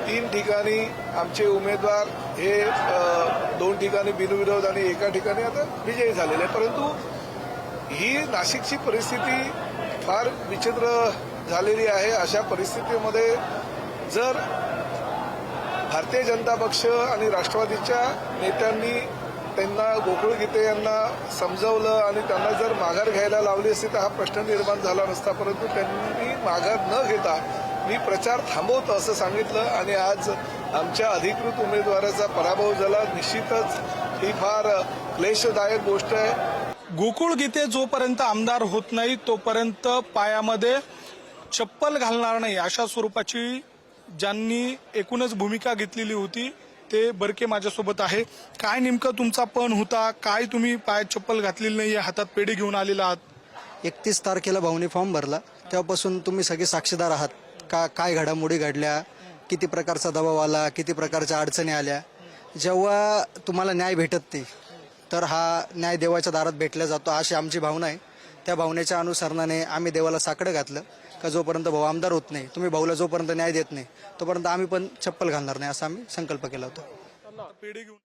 3 ठिकाणी आमचे उमेदवार हे 2 ठिकाणी बिनविरोध आणि एका ठिकाणी आता विजयी झालेले. परंतु ही नाशिकची परिस्थिती फार विचित्र झालेली आहे. अशा परिस्थितीमध्ये जर भारतीय जनता पक्ष आणि राष्ट्रवादीच्या नेत्यांनी त्यांना गोकुळ गीते यांना समजावलं आणि त्यांना जर माघार घ्यायला लावली असती तर हा प्रश्न निर्माण झाला नसता. परंतु त्यांनी माघार न घेता मी प्रचार थांबवतो असं सांगितलं आणि आज आमच्या अधिकृत उमेदवाराचा पराभव झाला. निश्चितच ही फार क्लेशदायक गोष्ट आहे. गोकुळ गीते जोपर्यंत आमदार होत नाही तोपर्यंत पायामध्ये चप्पल घालणार नाही अशा स्वरूपाची ज्यांनी एकूणच भूमिका घेतलेली होती ते बरके माझ्यासोबत आहे. काय नेमकं तुमचा पण होता, काय तुम्ही पायात चप्पल घातलेली नाही, हातात पेढी घेऊन आलेला आहात? 31 तारखेला भाऊनी फॉर्म भरला तेव्हापासून तुम्ही सगळे साक्षीदार आहात. काय घडामोडी घडल्या, किती प्रकारचा दबाव आला, किती प्रकारच्या अडचणी आल्या. जेव्हा तुम्हाला न्याय भेटत नाही तर हा न्याय देवाच्या दारात भेटला जातो अशी आमची भावना आहे. त्या भावनेच्या अनुसरणाने आम्ही देवाला साकडं घातलं का जोपर्यंत भाऊ आमदार होत नाही, तुम्ही भाऊला जोपर्यंत न्याय देत नाही तोपर्यंत आम्ही पण चप्पल घालणार नाही असा आम्ही संकल्प केला होता. पेढी घेऊन